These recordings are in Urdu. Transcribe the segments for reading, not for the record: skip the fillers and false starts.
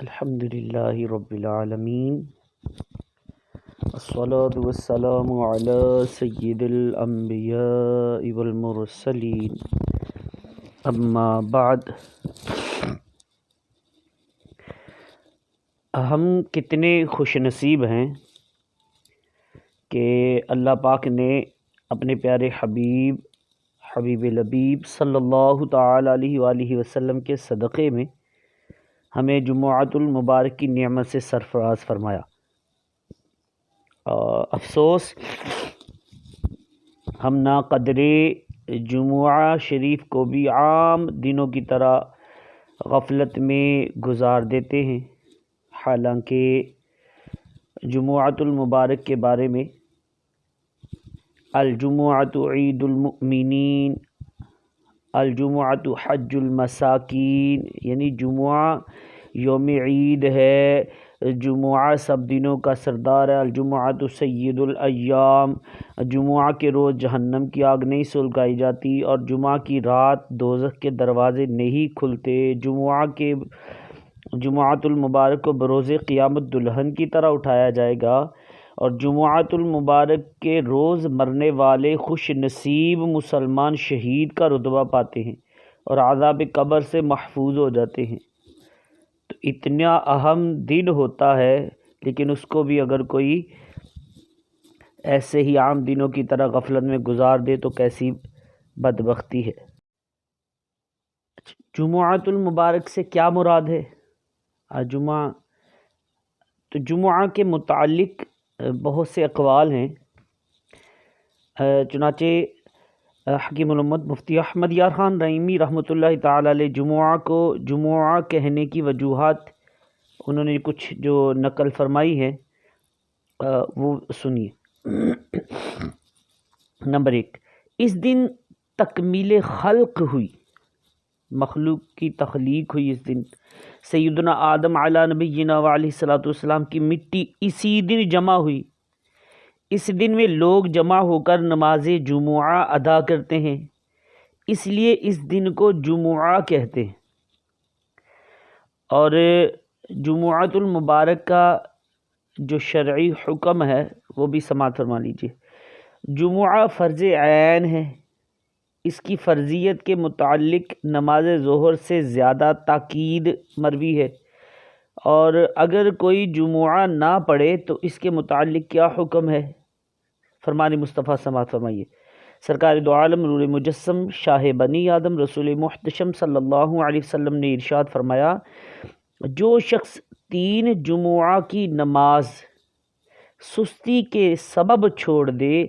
الحمد للہ رب العالمین الصلاة والسلام علی سید الانبیاء والمرسلین اما بعد۔ ہم کتنے خوش نصیب ہیں کہ اللہ پاک نے اپنے پیارے حبیب لبیب صلی اللہ تعالی علیہ وآلہ وسلم کے صدقے میں ہمیں جمعۃ المبارک کی نعمت سے سرفراز فرمایا۔ افسوس ہم نا قدرے جمعہ شریف کو بھی عام دنوں کی طرح غفلت میں گزار دیتے ہیں، حالانکہ جمعۃ المبارک کے بارے میں الجمعۃ عید المؤمنین، الجمعۃ حج المساکین، یعنی جمعہ یوم عید ہے، جمعہ سب دنوں کا سردار ہے، الجمعۃ سید الایام، جمعہ کے روز جہنم کی آگ نہیں سلگائی جاتی اور جمعہ کی رات دوزخ کے دروازے نہیں کھلتے، جمعۃ المبارک کو بروز قیامت دلہن کی طرح اٹھایا جائے گا، اور جمعۃ المبارک کے روز مرنے والے خوش نصیب مسلمان شہید کا رتبہ پاتے ہیں اور عذاب قبر سے محفوظ ہو جاتے ہیں۔ تو اتنا اہم دن ہوتا ہے، لیکن اس کو بھی اگر کوئی ایسے ہی عام دنوں کی طرح غفلت میں گزار دے تو کیسی بدبختی ہے۔ جمعۃ المبارک سے کیا مراد ہے؟ جمعہ کے متعلق بہت سے اقوال ہیں، چنانچہ حکیم الامت مفتی احمد یار خان رحیمی رحمۃ اللہ تعالی علیہ جمعہ کو جمعہ کہنے کی وجوہات انہوں نے کچھ جو نقل فرمائی ہے وہ سنیے۔ نمبر 1، اس دن تکمیل خلق ہوئی، مخلوق کی تخلیق ہوئی۔ اس دن سیدنا آدم علی نبینا وعلیہ الصلوۃ والسلام کی مٹی اسی دن جمع ہوئی۔ اس دن میں لوگ جمع ہو کر نماز جمعہ ادا کرتے ہیں، اس لیے اس دن کو جمعہ کہتے ہیں۔ اور جمعۃ المبارک کا جو شرعی حکم ہے وہ بھی سماعت فرما لیجیے۔ جمعہ فرض عین ہے، اس کی فرضیت کے متعلق نماز ظہر سے زیادہ تاکید مروی ہے، اور اگر کوئی جمعہ نہ پڑھے تو اس کے متعلق کیا حکم ہے؟ فرمان مصطفیٰ سماعت فرمائیے۔ سرکار دو عالم نور مجسم شاہ بنی آدم رسول محتشم صلی اللہ علیہ وسلم نے ارشاد فرمایا، جو شخص 3 جمعہ کی نماز سستی کے سبب چھوڑ دے،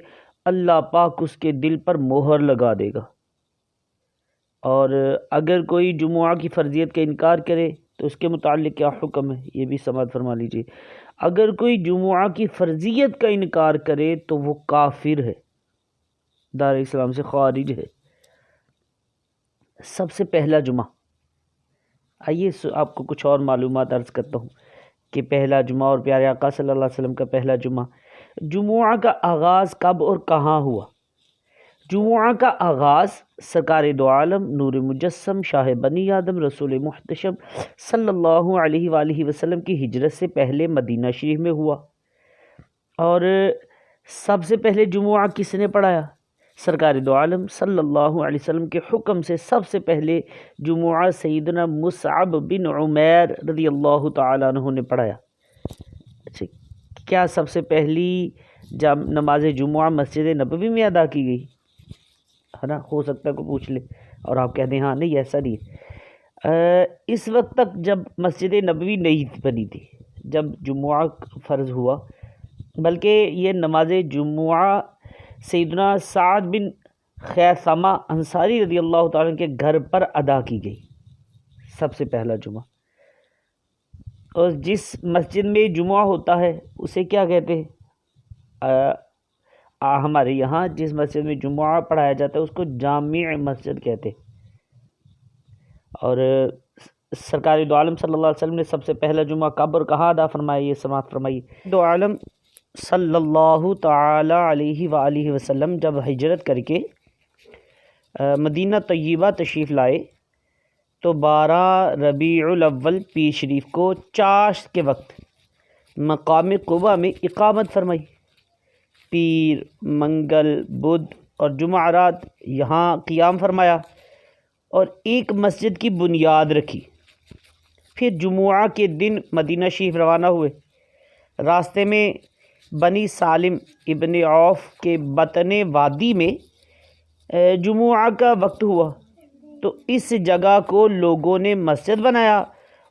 اللہ پاک اس کے دل پر مہر لگا دے گا۔ اور اگر کوئی جمعہ کی فرضیت کا انکار کرے تو اس کے متعلق کیا حکم ہے، یہ بھی سماعت فرما لیجیے۔ اگر کوئی جمعہ کی فرضیت کا انکار کرے تو وہ کافر ہے، دار اسلام سے خارج ہے۔ سب سے پہلا جمعہ، آئیے آپ کو کچھ اور معلومات عرض کرتا ہوں کہ پہلا جمعہ اور پیارے آقا صلی اللہ علیہ وسلم کا پہلا جمعہ کا آغاز کب اور کہاں ہوا؟ جمعہ کا آغاز سرکار دو عالم نور مجسم شاہ بنی آدم رسول محتشم صلی اللہ علیہ وآلہ وسلم کی ہجرت سے پہلے مدینہ شریف میں ہوا۔ اور سب سے پہلے جمعہ کس نے پڑھایا؟ سرکار دو عالم صلی اللہ علیہ وسلم کے حکم سے سب سے پہلے جمعہ سیدنا مصعب بن عمیر رضی اللہ تعالیٰ عنہ نے پڑھایا۔ اچھا، کیا سب سے پہلی نماز جمعہ مسجد نبوی میں ادا کی گئی ہے نا؟ ہو سکتا ہے کوئی پوچھ لے اور آپ کہہ دیں ہاں نہیں ایسا نہیں ہے۔ اس وقت تک جب مسجد نبوی نہیں بنی تھی جب جمعہ فرض ہوا، بلکہ یہ نماز جمعہ سیدنا سعد بن خیثمہ انصاری رضی اللہ تعالیٰ کے گھر پر ادا کی گئی، سب سے پہلا جمعہ۔ اور جس مسجد میں جمعہ ہوتا ہے اسے کیا کہتے ہیں؟ ہمارے یہاں جس مسجد میں جمعہ پڑھایا جاتا ہے اس کو جامع مسجد کہتے ہیں۔ اور سرکار دو عالم صلی اللہ علیہ وسلم نے سب سے پہلا جمعہ کب اور کہاں ادا فرمایا، یہ سماعت فرمائیے۔ دو عالم صلی اللہ تعالی علیہ وآلہ وسلم جب ہجرت کر کے مدینہ طیبہ تشریف لائے تو 12 ربیع الاول پیر شریف کو چاشت کے وقت مقام قباء میں اقامت فرمائی۔ پیر، منگل، بدھ اور جمعرات یہاں قیام فرمایا اور ایک مسجد کی بنیاد رکھی۔ پھر جمعہ کے دن مدینہ شریف روانہ ہوئے۔ راستے میں بنی سالم ابن عوف کے بطن وادی میں جمعہ کا وقت ہوا تو اس جگہ کو لوگوں نے مسجد بنایا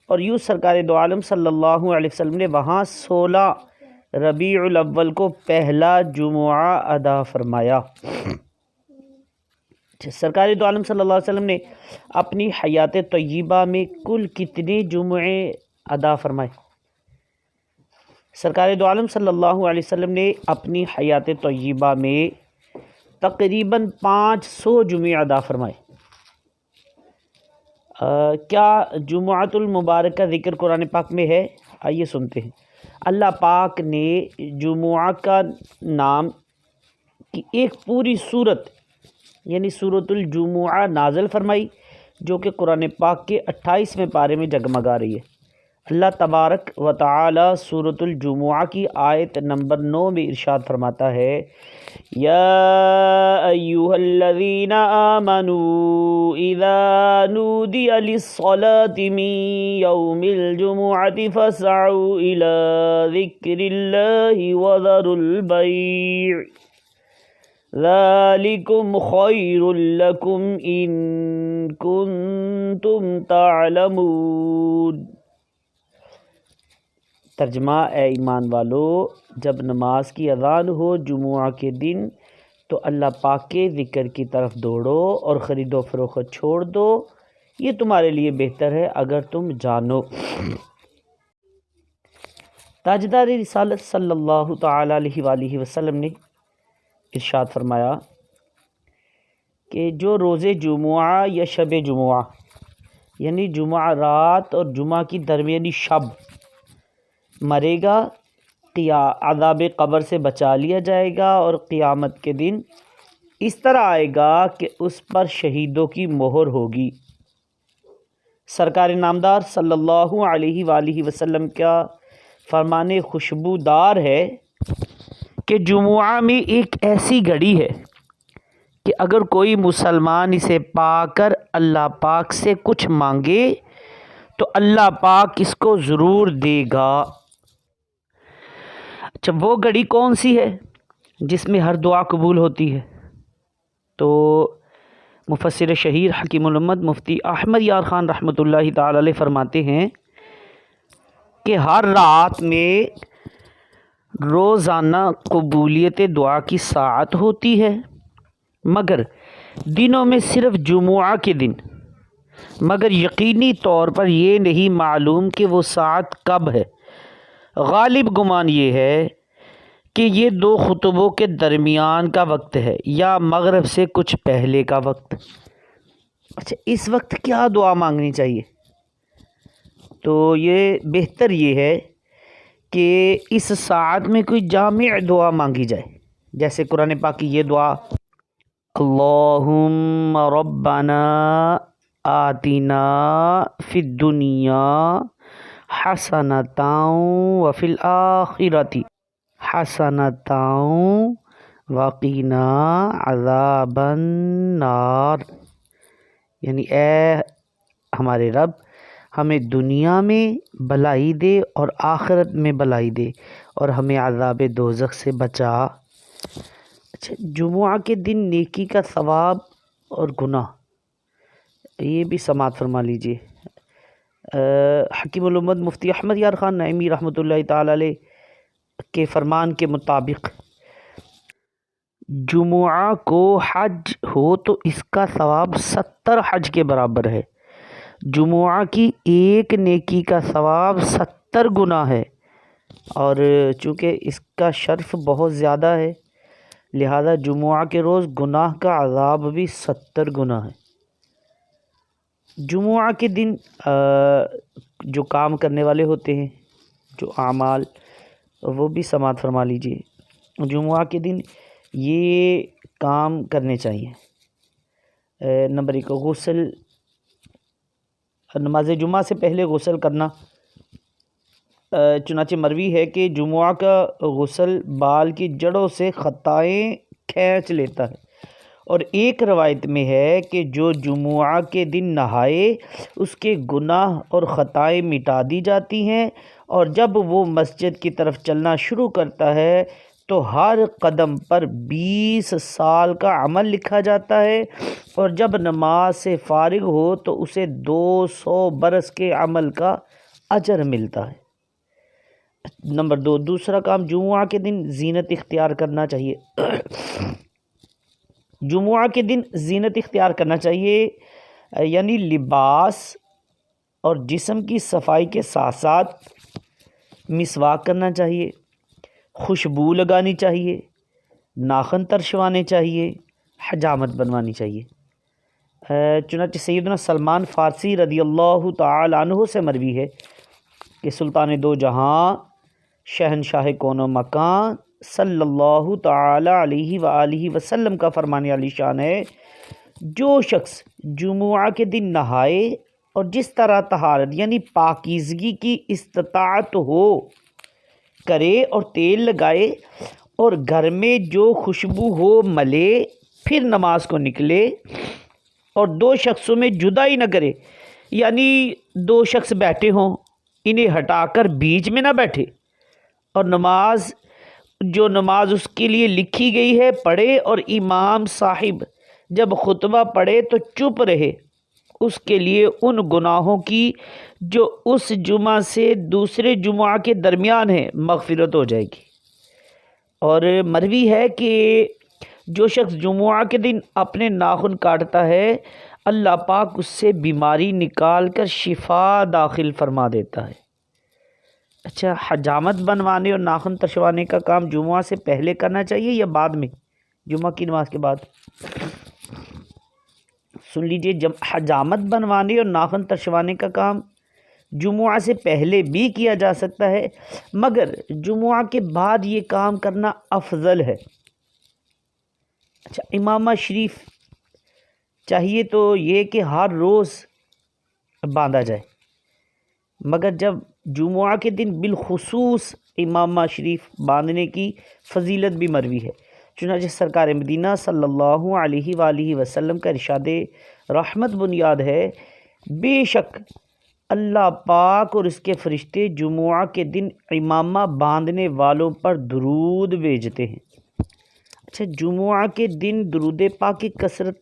اور یوں سرکار دو عالم صلی اللہ علیہ وسلم نے وہاں 16 ربیع الاول کو پہلا جمعہ ادا فرمایا۔ سرکار دو عالم صلی اللہ علیہ وسلم نے اپنی حیات طیبہ میں کل کتنے جمعے ادا فرمائے؟ سرکار دو عالم صلی اللہ علیہ وسلم نے اپنی حیات طیبہ میں تقریباً 500 جمعے ادا فرمائے۔ کیا جمعۃ المبارک کا ذکر قرآن پاک میں ہے؟ آئیے سنتے ہیں۔ اللہ پاک نے جمعہ کا نام کی ایک پوری صورت یعنی سورۃ الجمعہ نازل فرمائی جو کہ قرآن پاک کے 28ویں پارے میں جگمگا رہی ہے۔ اللہ تبارک و تعالی سورۃ الجمعہ کی آیت نمبر 9 میں ارشاد فرماتا ہے، یا ایھا الذین آمنوا اذا نودی للصلاة من یوم الجمعة فاسعوا الی ذکر اللہ وذروا البیع ذالکم خیر لکم ان کنتم تعلمون۔ ترجمہ، اے ایمان والو، جب نماز کی اذان ہو جمعہ کے دن تو اللہ پاک کے ذکر کی طرف دوڑو اور خرید و فروخت چھوڑ دو، یہ تمہارے لیے بہتر ہے اگر تم جانو۔ تاجدار رسالت صلی اللہ تعالی علیہ وآلہ وسلم نے ارشاد فرمایا کہ جو روز جمعہ یا شب جمعہ یعنی جمعہ رات اور جمعہ کی درمیانی شب مرے گا، عذاب قبر سے بچا لیا جائے گا اور قیامت کے دن اس طرح آئے گا کہ اس پر شہیدوں کی مہر ہوگی۔ سرکار نامدار صلی اللہ علیہ وآلہ وسلم کا فرمان خوشبودار ہے کہ جمعہ میں ایک ایسی گھڑی ہے کہ اگر کوئی مسلمان اسے پا کر اللہ پاک سے کچھ مانگے تو اللہ پاک اس کو ضرور دے گا۔ اچھا، وہ گھڑی کون سی ہے جس میں ہر دعا قبول ہوتی ہے؟ تو مفسر شہیر حکیم الامت مفتی احمد یار خان رحمۃ اللہ تعالی علیہ فرماتے ہیں کہ ہر رات میں روزانہ قبولیت دعا کی ساعت ہوتی ہے، مگر دنوں میں صرف جمعہ کے دن، مگر یقینی طور پر یہ نہیں معلوم کہ وہ ساعت کب ہے۔ غالب گمان یہ ہے کہ یہ 2 خطبوں کے درمیان کا وقت ہے یا مغرب سے کچھ پہلے کا وقت۔ اچھا، اس وقت کیا دعا مانگنی چاہیے؟ تو یہ بہتر یہ ہے کہ اس ساعت میں کوئی جامع دعا مانگی جائے، جیسے قرآن پاک کی یہ دعا، اللہم ربنا آتنا فی الدنیا حسنۃ وفی الآخرۃ حسنۃ وقنا عذاب النار، یعنی اے ہمارے رب ہمیں دنیا میں بھلائی دے اور آخرت میں بھلائی دے اور ہمیں عذاب دوزخ سے بچا۔ اچھا، جمعہ کے دن نیکی کا ثواب اور گناہ، یہ بھی سماعت فرما لیجئے۔ حکیم الامت مفتی احمد یار خان نعیمی رحمۃ اللہ تعالی علیہ کے فرمان کے مطابق جمعہ کو حج ہو تو اس کا ثواب 70 حج کے برابر ہے۔ جمعہ کی ایک نیکی کا ثواب 70 گنا ہے، اور چونکہ اس کا شرف بہت زیادہ ہے لہذا جمعہ کے روز گناہ کا عذاب بھی 70 گنا ہے۔ جمعہ کے دن جو کام کرنے والے ہوتے ہیں، جو اعمال، وہ بھی سماعت فرما لیجئے۔ جمعہ کے دن یہ کام کرنے چاہیے۔ نمبر 1، غسل نماز جمعہ سے پہلے غسل کرنا، چنانچہ مروی ہے کہ جمعہ کا غسل بال کی جڑوں سے خطائیں کھینچ لیتا ہے، اور ایک روایت میں ہے کہ جو جمعہ کے دن نہائے اس کے گناہ اور خطائیں مٹا دی جاتی ہیں، اور جب وہ مسجد کی طرف چلنا شروع کرتا ہے تو ہر قدم پر 20 سال کا عمل لکھا جاتا ہے، اور جب نماز سے فارغ ہو تو اسے 200 برس کے عمل کا اجر ملتا ہے۔ نمبر 2، دوسرا کام، جمعہ کے دن زینت اختیار کرنا چاہیے۔ جمعہ کے دن زینت اختیار کرنا چاہیے، یعنی لباس اور جسم کی صفائی کے ساتھ ساتھ مسواک کرنا چاہیے، خوشبو لگانی چاہیے، ناخن ترشوانے چاہیے، حجامت بنوانی چاہیے۔ چنانچہ سیدنا سلمان فارسی رضی اللہ تعالی عنہ سے مروی ہے کہ سلطان دو جہاں شہنشاہ کون و مکان صلی اللہ تعالی علیہ وآلہ وسلم کا فرمان علی شان ہے، جو شخص جمعہ کے دن نہائے اور جس طرح طہارت یعنی پاکیزگی کی استطاعت ہو کرے اور تیل لگائے اور گھر میں جو خوشبو ہو ملے، پھر نماز کو نکلے اور 2 شخصوں میں جدائی نہ کرے، یعنی 2 شخص بیٹھے ہوں انہیں ہٹا کر بیچ میں نہ بیٹھے، اور نماز اس کے لیے لکھی گئی ہے پڑھے، اور امام صاحب جب خطبہ پڑھے تو چپ رہے، اس کے لیے ان گناہوں کی جو اس جمعہ سے دوسرے جمعہ کے درمیان ہے مغفرت ہو جائے گی۔ اور مروی ہے کہ جو شخص جمعہ کے دن اپنے ناخن کاٹتا ہے اللہ پاک اس سے بیماری نکال کر شفا داخل فرما دیتا ہے۔ اچھا، حجامت بنوانے اور ناخن ترشوانے کا کام جمعہ سے پہلے کرنا چاہیے یا بعد میں؟ جمعہ کی نماز کے بعد؟ سن لیجئے، حجامت بنوانے اور ناخن ترشوانے کا کام جمعہ سے پہلے بھی کیا جا سکتا ہے، مگر جمعہ کے بعد یہ کام کرنا افضل ہے۔ اچھا، امامہ شریف چاہیے تو یہ کہ ہر روز باندھا جائے، مگر جب جمعہ کے دن بالخصوص امامہ شریف باندھنے کی فضیلت بھی مروی ہے۔ چنانچہ سرکار مدینہ صلی اللہ علیہ وآلہ وسلم کا ارشاد رحمت بنیاد ہے، بے شک اللہ پاک اور اس کے فرشتے جمعہ کے دن امامہ باندھنے والوں پر درود بھیجتے ہیں۔ اچھا، جمعہ کے دن درود پاک کی کثرت،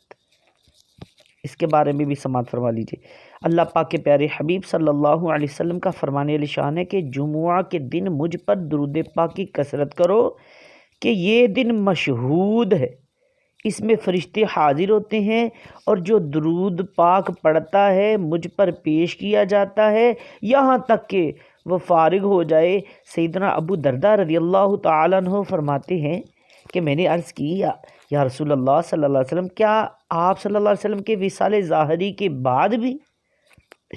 اس کے بارے میں بھی سماعت فرما لیجیے۔ اللہ پاک کے پیارے حبیب صلی اللہ علیہ وسلم کا فرمان علی شان ہے کہ جمعہ کے دن مجھ پر درود پاک کی کثرت کرو کہ یہ دن مشہود ہے، اس میں فرشتے حاضر ہوتے ہیں، اور جو درود پاک پڑھتا ہے مجھ پر پیش کیا جاتا ہے یہاں تک کہ وہ فارغ ہو جائے۔ سیدنا ابو درداء رضی اللہ تعالیٰ عنہ فرماتے ہیں کہ میں نے عرض کی، یا رسول اللہ صلی اللہ علیہ وسلم، کیا آپ صلی اللہ علیہ وسلم کے وصال ظاہری کے بعد بھی؟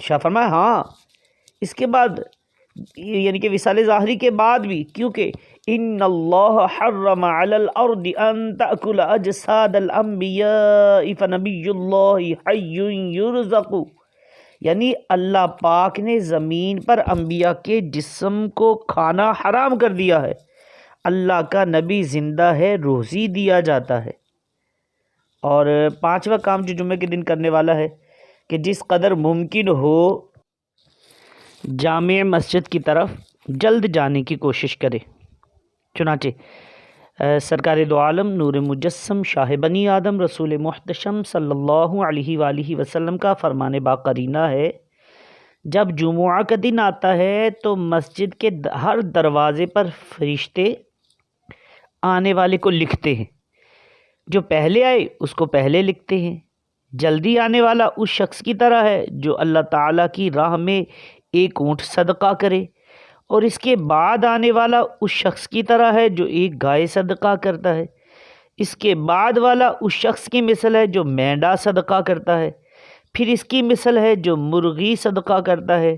شاہ فرمایا ہاں، اس کے بعد، یعنی کہ وصال ظاہری کے بعد بھی، کیونکہ ان اللہ حرم علی الارض ان تأکل اجساد الانبیاء فنبی اللہ حی یرزق، یعنی اللہ پاک نے زمین پر انبیاء کے جسم کو کھانا حرام کر دیا ہے، اللہ کا نبی زندہ ہے، روزی دیا جاتا ہے۔ اور 5واں کام جو جمعے کے دن کرنے والا ہے کہ جس قدر ممکن ہو جامع مسجد کی طرف جلد جانے کی کوشش کرے۔ چنانچہ سرکار دو عالم نور مجسم شاہ بنی آدم رسول محتشم صلی اللہ علیہ وآلہ وسلم کا فرمان باقرینہ ہے، جب جمعہ کا دن آتا ہے تو مسجد کے ہر دروازے پر فرشتے آنے والے کو لکھتے ہیں، جو پہلے آئے اس کو پہلے لکھتے ہیں۔ جلدی آنے والا اس شخص کی طرح ہے جو اللہ تعالیٰ کی راہ میں ایک اونٹ صدقہ کرے، اور اس کے بعد آنے والا اس شخص کی طرح ہے جو ایک گائے صدقہ کرتا ہے، اس کے بعد والا اس شخص کی مثل ہے جو مینڈا صدقہ کرتا ہے، پھر اس کی مثل ہے جو مرغی صدقہ کرتا ہے،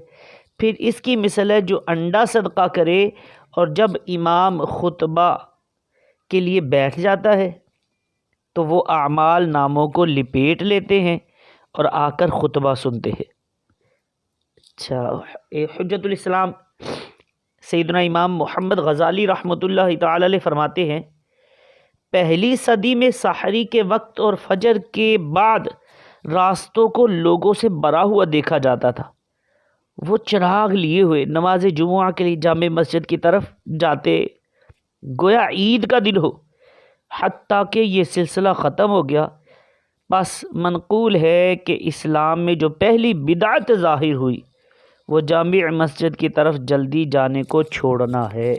پھر اس کی مثل ہے جو انڈا صدقہ کرے، اور جب امام خطبہ کے لیے بیٹھ جاتا ہے تو وہ اعمال ناموں کو لپیٹ لیتے ہیں اور آ کر خطبہ سنتے ہیں۔ اچھا، حجت الاسلام سیدنا امام محمد غزالی رحمۃ اللہ تعالی علیہ فرماتے ہیں، پہلی صدی میں سحری کے وقت اور فجر کے بعد راستوں کو لوگوں سے بھرا ہوا دیکھا جاتا تھا۔ وہ چراغ لیے ہوئے نماز جمعہ کے لیے جامع مسجد کی طرف جاتے گویا عید کا دن ہو، حتیٰ کہ یہ سلسلہ ختم ہو گیا۔ بس منقول ہے کہ اسلام میں جو پہلی بدعت ظاہر ہوئی وہ جامع مسجد کی طرف جلدی جانے کو چھوڑنا ہے۔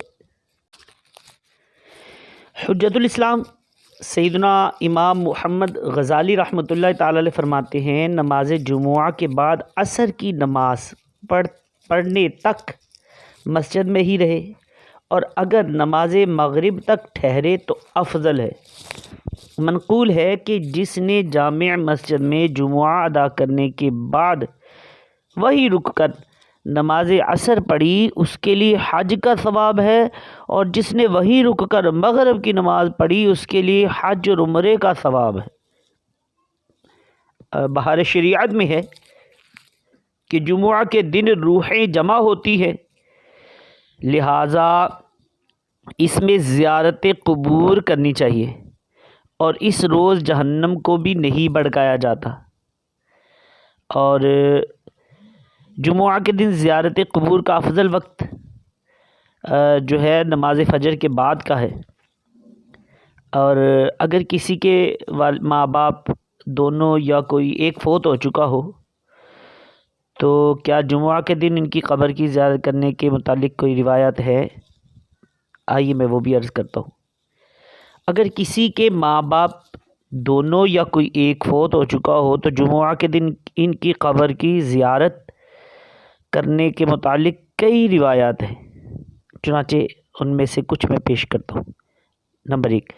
حجت الاسلام سیدنا امام محمد غزالی رحمۃ اللہ تعالی علیہ فرماتے ہیں، نماز جمعہ کے بعد عصر کی نماز پڑھنے تک مسجد میں ہی رہے، اور اگر نماز مغرب تک ٹھہرے تو افضل ہے۔ منقول ہے کہ جس نے جامع مسجد میں جمعہ ادا کرنے کے بعد وہی رک کر نماز عصر پڑھی اس کے لیے حج کا ثواب ہے، اور جس نے وہی رک کر مغرب کی نماز پڑھی اس کے لیے حج اور عمرے کا ثواب ہے۔ بہار شریعت میں ہے کہ جمعہ کے دن روحیں جمع ہوتی ہے، لہٰذا اس میں زیارت قبور کرنی چاہیے، اور اس روز جہنم کو بھی نہیں بھڑکایا جاتا۔ اور جمعہ کے دن زیارت قبور کا افضل وقت جو ہے نماز فجر کے بعد کا ہے، اور اگر کسی کے ماں باپ دونوں یا کوئی ایک فوت ہو چکا ہو تو کیا جمعہ کے دن ان کی قبر کی زیارت کرنے کے متعلق کوئی روایت ہے؟ آئیے میں وہ بھی عرض کرتا ہوں۔ اگر کسی کے ماں باپ دونوں یا کوئی ایک فوت ہو چکا ہو تو جمعہ کے دن ان کی قبر کی زیارت کرنے کے متعلق کئی روایات ہیں، چنانچہ ان میں سے کچھ میں پیش کرتا ہوں۔ نمبر 1،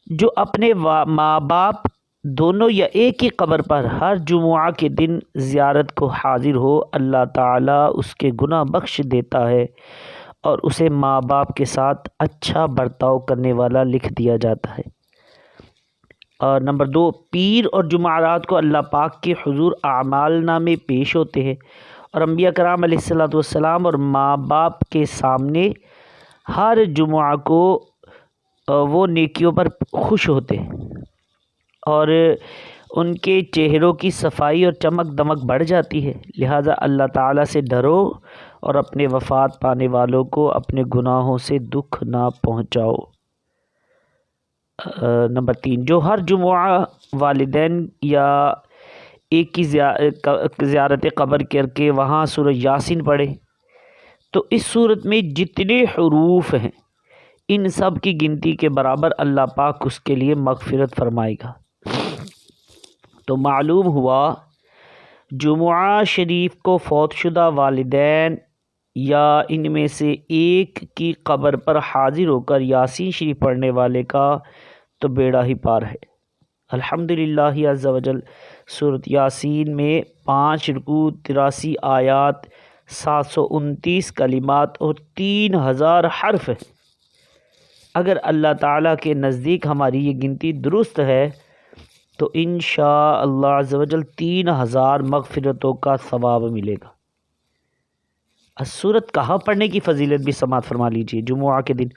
جو اپنے ماں باپ دونوں یا ایک ہی قبر پر ہر جمعہ کے دن زیارت کو حاضر ہو، اللہ تعالیٰ اس کے گناہ بخش دیتا ہے اور اسے ماں باپ کے ساتھ اچھا برتاؤ کرنے والا لکھ دیا جاتا ہے۔ اور نمبر 2، پیر اور جمعرات کو اللہ پاک کے حضور اعمال نامے پیش ہوتے ہیں، اور انبیاء کرام علیہ السلام اور ماں باپ کے سامنے ہر جمعہ کو وہ نیکیوں پر خوش ہوتے ہیں، اور ان کے چہروں کی صفائی اور چمک دمک بڑھ جاتی ہے۔ لہٰذا اللہ تعالیٰ سے ڈرو اور اپنے وفات پانے والوں کو اپنے گناہوں سے دکھ نہ پہنچاؤ۔ نمبر 3، جو ہر جمعہ والدین یا ایک کی زیارت قبر کر کے وہاں سورہ یاسین پڑھے تو اس صورت میں جتنے حروف ہیں ان سب کی گنتی کے برابر اللہ پاک اس کے لیے مغفرت فرمائے گا۔ تو معلوم ہوا جمعہ شریف کو فوت شدہ والدین یا ان میں سے ایک کی قبر پر حاضر ہو کر یاسین شریف پڑھنے والے کا تو بیڑا ہی پار ہے۔ الحمدللہ عز و جل سورۃ یاسین میں 5 رکوع، 83 آیات، 729 کلمات اور 3000 حرف ہیں۔ اگر اللہ تعالیٰ کے نزدیک ہماری یہ گنتی درست ہے تو انشاءاللہ عز و جل 3000 مغفرتوں کا ثواب ملے گا۔ سورت کہف پڑھنے کی فضیلت بھی سماعت فرما لیجیے۔ جمعہ کے دن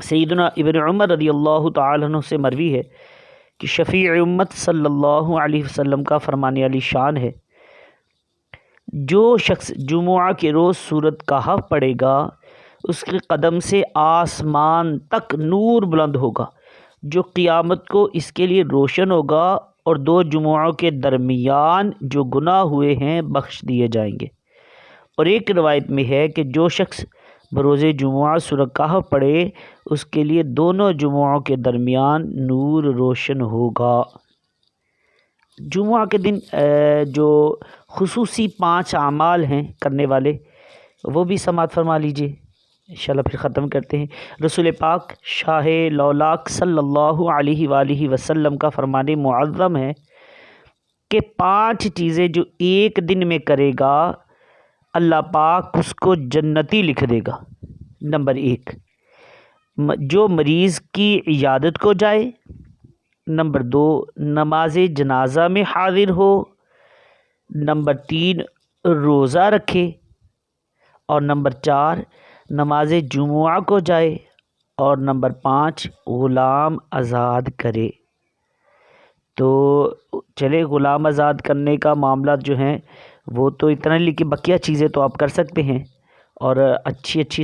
سیدنا ابن عمر رضی اللہ تعالیٰ عنہ سے مروی ہے کہ شفیع امت صلی اللہ علیہ وسلم کا فرمانے علی شان ہے، جو شخص جمعہ کے روز سورت کہف پڑھے گا اس کے قدم سے آسمان تک نور بلند ہوگا جو قیامت کو اس کے لیے روشن ہوگا، اور 2 جمعوں کے درمیان جو گناہ ہوئے ہیں بخش دیے جائیں گے۔ اور ایک روایت میں ہے کہ جو شخص بروز جمعہ سورۃ کہف پڑھے اس کے لیے دونوں جمعوں کے درمیان نور روشن ہوگا۔ جمعہ کے دن جو خصوصی 5 اعمال ہیں کرنے والے وہ بھی سماعت فرما لیجیے، انشاءاللہ پھر ختم کرتے ہیں۔ رسول پاک شاہ لولاک صلی اللہ علیہ وآلہ وسلم کا فرمان معظم ہے کہ 5 چیزیں جو ایک دن میں کرے گا اللہ پاک اس کو جنتی لکھ دے گا۔ نمبر 1، جو مریض کی عیادت کو جائے۔ نمبر 2، نماز جنازہ میں حاضر ہو۔ نمبر 3، روزہ رکھے، اور نمبر 4 نماز جمعہ کو جائے، اور نمبر 5 غلام آزاد کرے۔ تو چلے غلام آزاد کرنے کا معاملات جو ہیں وہ تو اتنا، لیکن بقیہ چیزیں تو آپ کر سکتے ہیں، اور اچھی اچھی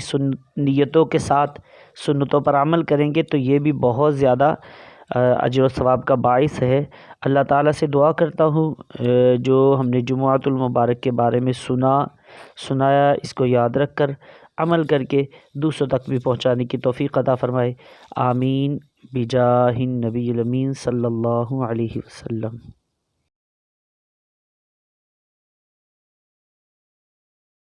نیتوں کے ساتھ سنتوں پر عمل کریں گے تو یہ بھی بہت زیادہ اجر و ثواب کا باعث ہے۔ اللہ تعالیٰ سے دعا کرتا ہوں جو ہم نے جمعۃ المبارک کے بارے میں سنایا، اس کو یاد رکھ کر عمل کر کے دوسروں تک بھی پہنچانے کی توفیق عطا فرمائے۔ آمین بجاہ النبی الامین صلی اللہ علیہ وسلم۔